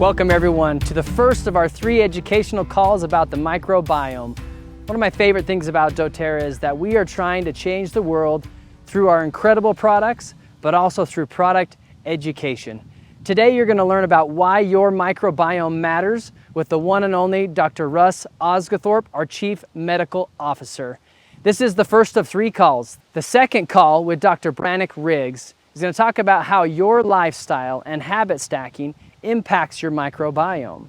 Welcome everyone to the first of our 3 educational calls about the microbiome. One of my favorite things about doTERRA is that we are trying to change the world through our incredible products, but also through product education. Today you're going to learn about why your microbiome matters with the one and only Dr. Russ Osguthorpe, our Chief Medical Officer. This is the first of 3 calls. The second call with Dr. Brannick Riggs is going to talk about how your lifestyle and habit stacking impacts your microbiome.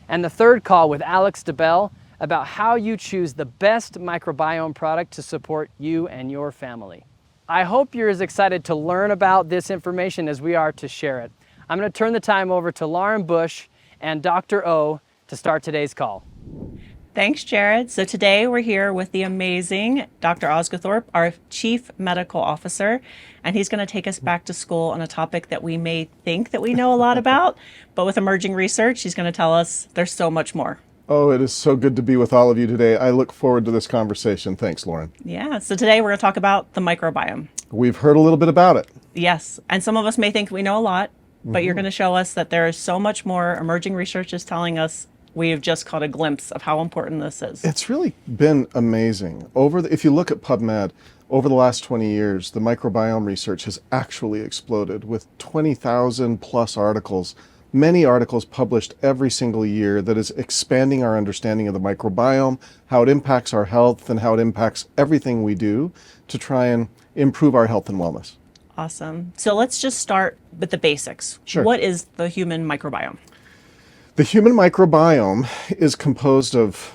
And the third call with Alex DeBell about how you choose the best microbiome product to support you and your family. I hope you're as excited to learn about this information as we are to share it. I'm going to turn the time over to Lauren Buch and Dr.O to start today's call. Thanks, Jared. So today we're here with the amazing Dr. Osguthorpe, our Chief Medical Officer, and he's going to take us back to school on a topic that we may think that we know a lot about, but with emerging research, he's going to tell us there's so much more. Oh, it is so good to be with all of you today. I look forward to this conversation. Thanks, Lauren. Yeah, so today we're going to talk about the microbiome. We've heard a little bit about it. Yes, and some of us may think we know a lot, but you're going to show us that there is so much more. Emerging research is telling us we have just caught a glimpse of how important this is. It's really been amazing. If you look at PubMed, over the last 20 years, the microbiome research has actually exploded with 20,000 plus articles, many articles published every single year that is expanding our understanding of the microbiome, how it impacts our health, and how it impacts everything we do to try and improve our health and wellness. Awesome. So let's just start with the basics. Sure. What is the human microbiome? The human microbiome is composed of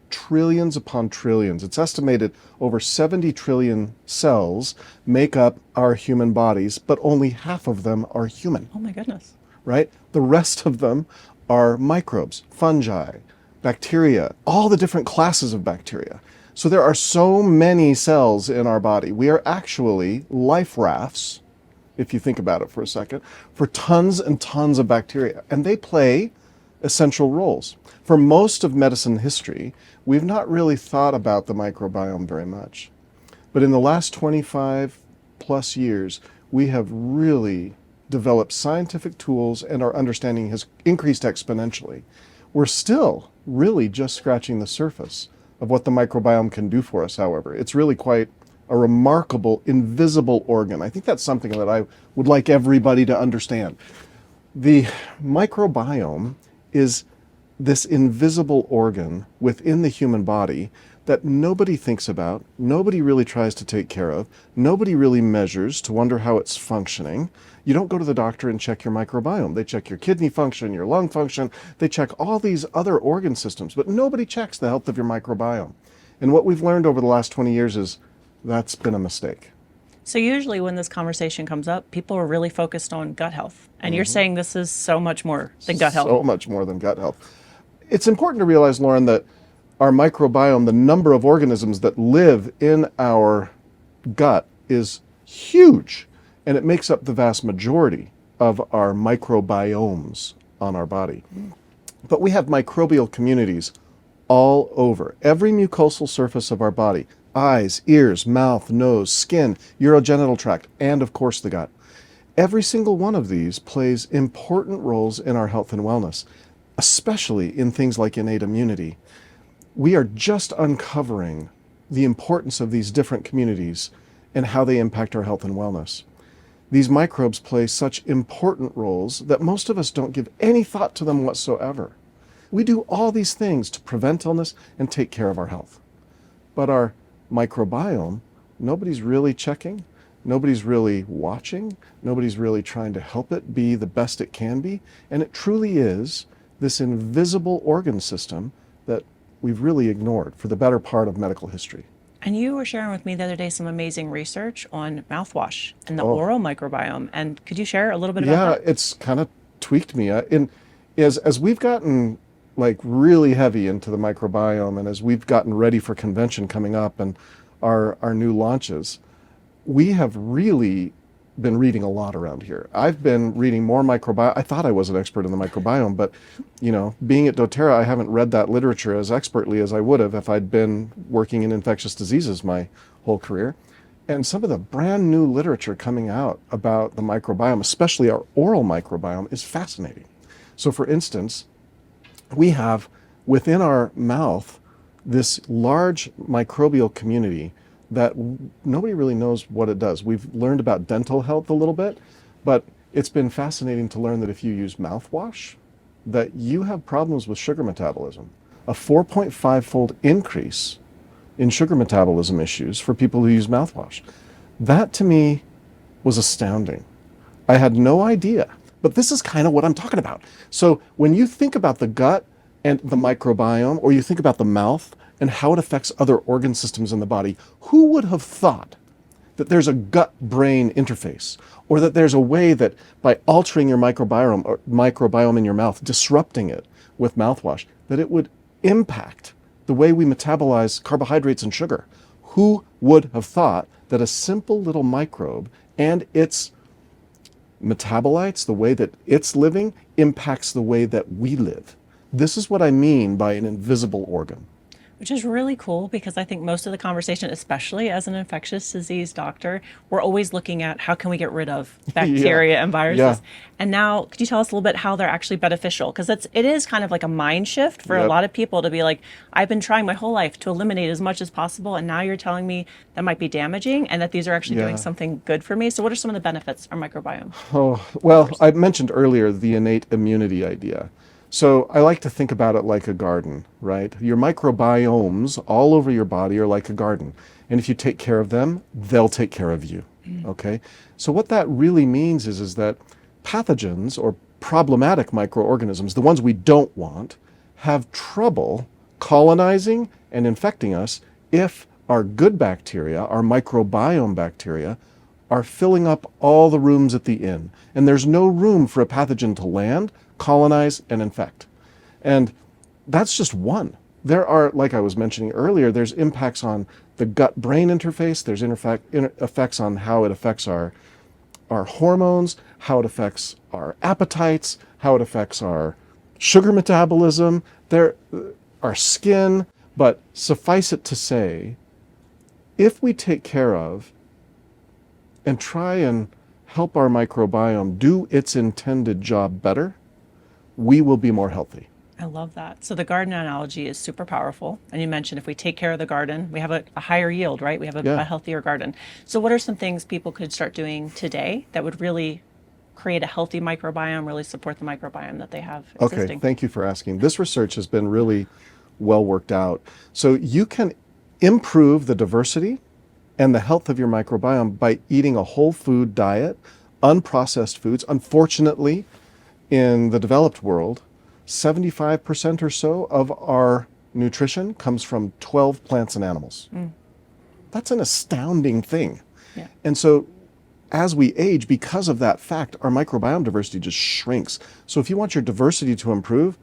trillions upon trillions. It's estimated over 70 trillion cells make up our human bodies, but only half of them are human. Oh my goodness. Right? The rest of them are microbes, fungi, bacteria, all the different classes of bacteria. So there are so many cells in our body. We are actually life rafts, if you think about it for a second, for tons and tons of bacteria. And they play essential roles. For most of medicine history, we've not really thought about the microbiome very much. But in the last 25 plus years, we have really developed scientific tools and our understanding has increased exponentially. We're still really just scratching the surface of what the microbiome can do for us, however. It's really quite a remarkable, invisible organ. I think that's something that I would like everybody to understand. The microbiome is this invisible organ within the human body that nobody thinks about, nobody really tries to take care of, nobody really measures to wonder how it's functioning. You don't go to the doctor and check your microbiome. They check your kidney function, your lung function, they check all these other organ systems, but nobody checks the health of your microbiome. And what we've learned over the last 20 years is that's been a mistake. So usually when this conversation comes up, people are really focused on gut health. And you're saying this is so much more than gut health. So much more than gut health. It's important to realize, Lauren, that our microbiome, the number of organisms that live in our gut, is huge. And it makes up the vast majority of our microbiomes on our body. But we have microbial communities all over. Every mucosal surface of our body, eyes, ears, mouth, nose, skin, urogenital tract, and of course the gut. Every single one of these plays important roles in our health and wellness, especially in things like innate immunity. We are just uncovering the importance of these different communities and how they impact our health and wellness. These microbes play such important roles that most of us don't give any thought to them whatsoever. We do all these things to prevent illness and take care of our health. But our microbiome, nobody's really checking, nobody's really watching, nobody's really trying to help it be the best it can be, and it truly is this invisible organ system that we've really ignored for the better part of medical history. And you were sharing with me the other day some amazing research on mouthwash and the oral microbiome. And could you share a little bit about that? Yeah, it's kind of tweaked me. As we've gotten really heavy into the microbiome and as we've gotten ready for convention coming up and our new launches, we have really been reading a lot around here. I've been reading more microbiome. I thought I was an expert in the microbiome, but being at doTERRA, I haven't read that literature as expertly as I would have if I'd been working in infectious diseases my whole career. And some of the brand new literature coming out about the microbiome, especially our oral microbiome, is fascinating. So for instance, we have within our mouth this large microbial community that nobody really knows what it does. We've learned about dental health a little bit, but it's been fascinating to learn that if you use mouthwash, that you have problems with sugar metabolism. A 4.5-fold increase in sugar metabolism issues for people who use mouthwash. That to me was astounding. I had no idea, but this is kind of what I'm talking about. So when you think about the gut and the microbiome, or you think about the mouth and how it affects other organ systems in the body, who would have thought that there's a gut-brain interface, or that there's a way that by altering your microbiome in your mouth, disrupting it with mouthwash, that it would impact the way we metabolize carbohydrates and sugar? Who would have thought that a simple little microbe and its metabolites, the way that it's living, impacts the way that we live? This is what I mean by an invisible organ. Which is really cool, because I think most of the conversation, especially as an infectious disease doctor, we're always looking at how can we get rid of bacteria and viruses. Yeah. And now, could you tell us a little bit how they're actually beneficial? Because it is kind of like a mind shift for a lot of people to be like, I've been trying my whole life to eliminate as much as possible, and now you're telling me that might be damaging and that these are actually doing something good for me. So what are some of the benefits of our microbiome? Oh, well, I mentioned earlier the innate immunity idea. So I like to think about it like a garden, right? Your microbiomes all over your body are like a garden. And if you take care of them, they'll take care of you, okay? So what that really means is that pathogens or problematic microorganisms, the ones we don't want, have trouble colonizing and infecting us if our good bacteria, our microbiome bacteria, are filling up all the rooms at the inn. And there's no room for a pathogen to land, colonize, and infect. And that's just one. There are, like I was mentioning earlier, there's impacts on the gut-brain interface. There's effects on how it affects our hormones, how it affects our appetites, how it affects our sugar metabolism, our skin. But suffice it to say, if we take care of and try and help our microbiome do its intended job better, we will be more healthy. I love that. So the garden analogy is super powerful. And you mentioned if we take care of the garden, we have a higher yield, right? We have a healthier garden. So what are some things people could start doing today that would really create a healthy microbiome, really support the microbiome that they have existing? Okay, thank you for asking. This research has been really well worked out. So you can improve the diversity and the health of your microbiome by eating a whole food diet, unprocessed foods. Unfortunately, in the developed world, 75% or so of our nutrition comes from 12 plants and animals. That's an astounding thing. Yeah. And so as we age, because of that fact, our microbiome diversity just shrinks. So if you want your diversity to improve,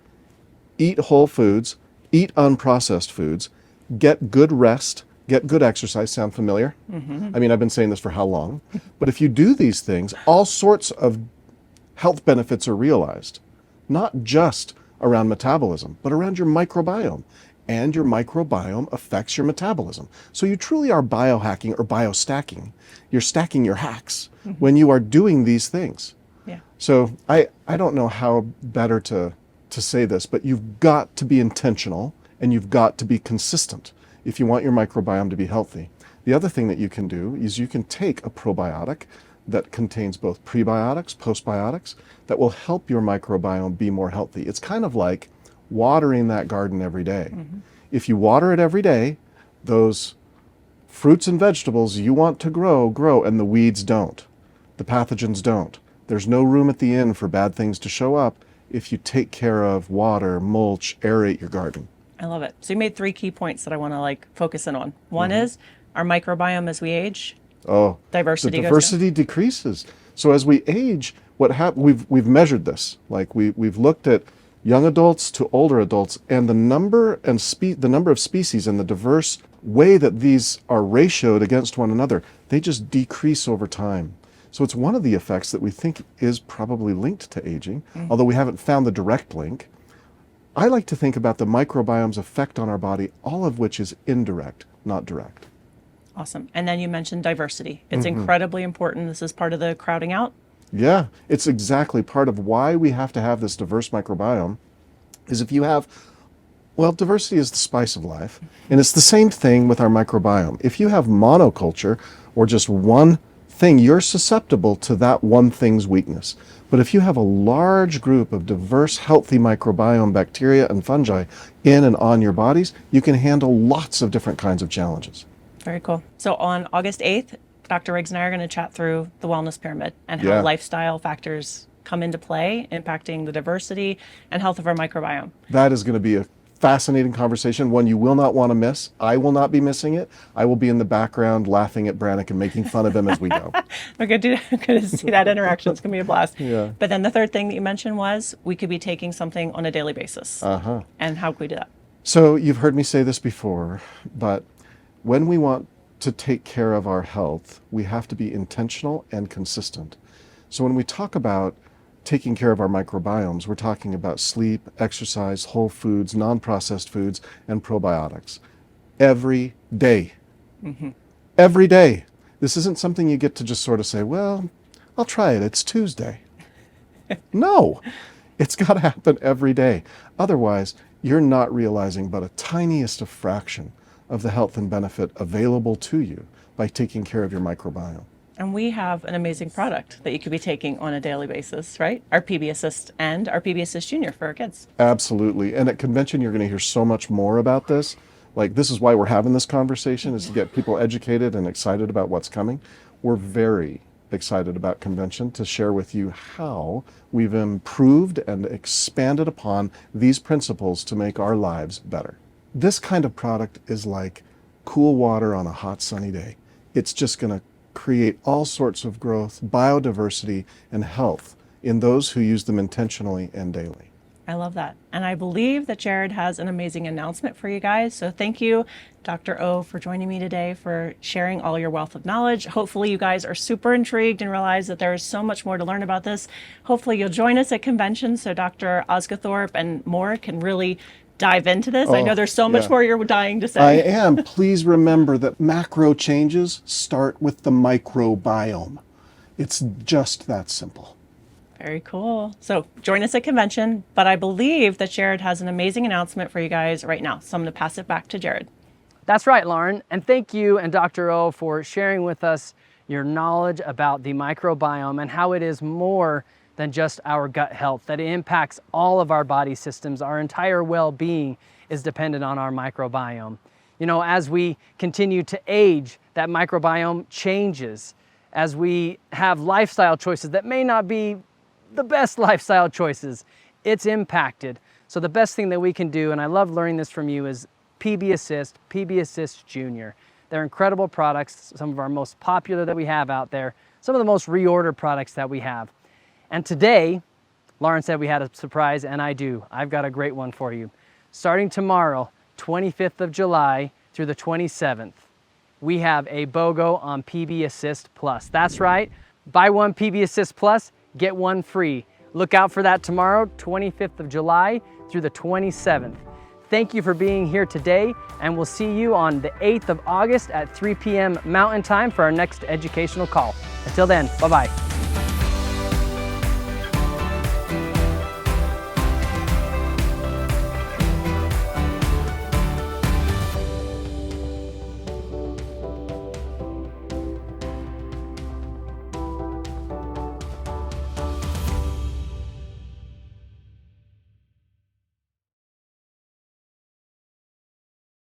eat whole foods, eat unprocessed foods, get good rest, get good exercise. Sound familiar? I mean, I've been saying this for how long? But if you do these things, all sorts of health benefits are realized, not just around metabolism, but around your microbiome. And your microbiome affects your metabolism. So you truly are biohacking or biostacking. You're stacking your hacks when you are doing these things. Yeah. So I don't know how better to say this, but you've got to be intentional and you've got to be consistent if you want your microbiome to be healthy. The other thing that you can do is you can take a probiotic that contains both prebiotics, postbiotics, that will help your microbiome be more healthy. It's kind of like watering that garden every day. If you water it every day, those fruits and vegetables you want to grow, and the weeds don't. The pathogens don't. There's no room at the inn for bad things to show up if you take care of, water, mulch, aerate your garden. I love it. So you made 3 key points that I want to focus in on. One is our microbiome as we age. Oh, Diversity the goes diversity decreases. So as we age, what happens? We've measured this. We've looked at young adults to older adults, and the number of species and the diverse way that these are ratioed against one another, they just decrease over time. So it's one of the effects that we think is probably linked to aging, although we haven't found the direct link. I like to think about the microbiome's effect on our body, all of which is indirect, not direct. Awesome. And then you mentioned diversity. It's incredibly important. This is part of the crowding out Yeah, it's exactly part of why we have to have this diverse microbiome. Is if you have, well, diversity is the spice of life, and it's the same thing with our microbiome. If you have monoculture or just one thing, you're susceptible to that one thing's weakness. But if you have a large group of diverse, healthy microbiome bacteria and fungi in and on your bodies, you can handle lots of different kinds of challenges. Very cool. So on August 8th, Dr. Riggs and I are going to chat through the wellness pyramid and how Yeah. lifestyle factors come into play, impacting the diversity and health of our microbiome. That is going to be a fascinating conversation, one you will not want to miss. I will not be missing it. I will be in the background laughing at Brannick and making fun of him as we go. We're going to see that interaction. It's going to be a blast. Yeah. But then the third thing that you mentioned was we could be taking something on a daily basis. Uh-huh. And how could we do that? So you've heard me say this before, but when we want to take care of our health, we have to be intentional and consistent. So when we talk about taking care of our microbiomes, we're talking about sleep, exercise, whole foods, non-processed foods, and probiotics. Every day. Mm-hmm. Every day. This isn't something you get to just sort of say, well, I'll try it. It's Tuesday. No, it's got to happen every day. Otherwise, you're not realizing but a tiniest of fraction of the health and benefit available to you by taking care of your microbiome. And we have an amazing product that you could be taking on a daily basis, right? Our PB Assist and our PB Assist Junior for our kids. Absolutely. And at convention, you're going to hear so much more about this. Like, this is why we're having this conversation, is to get people educated and excited about what's coming. We're very excited about convention to share with you how we've improved and expanded upon these principles to make our lives better. This kind of product is like cool water on a hot sunny day. It's just going to create all sorts of growth, biodiversity, and health in those who use them intentionally and daily. I love that. And I believe that Jared has an amazing announcement for you guys. So thank you, Dr. O, for joining me today, for sharing all your wealth of knowledge. Hopefully you guys are super intrigued and realize that there is so much more to learn about this. Hopefully you'll join us at convention so Dr. Osgothorpe and more can really dive into this. I know there's so much more you're dying to say. I am. Please remember that macro changes start with the microbiome. It's just that simple. Very cool. So join us at convention, but I believe that Jared has an amazing announcement for you guys right now. So I'm going to pass it back to Jared. That's right, Lauren. And thank you and Dr. O for sharing with us your knowledge about the microbiome and how it is more than just our gut health, that it impacts all of our body systems. Our entire well-being is dependent on our microbiome. You know, as we continue to age, that microbiome changes. As we have lifestyle choices that may not be the best lifestyle choices, it's impacted. So the best thing that we can do, and I love learning this from you, is PB Assist, PB Assist Junior. They're incredible products, some of our most popular that we have out there, some of the most reordered products that we have. And today, Lauren said we had a surprise, and I do. I've got a great one for you. Starting tomorrow, 25th of July through the 27th, we have a BOGO on PB Assist Plus. That's right, buy one PB Assist Plus, get one free. Look out for that tomorrow, 25th of July through the 27th. Thank you for being here today, and we'll see you on the 8th of August at 3 p.m. Mountain Time for our next educational call. Until then, bye-bye.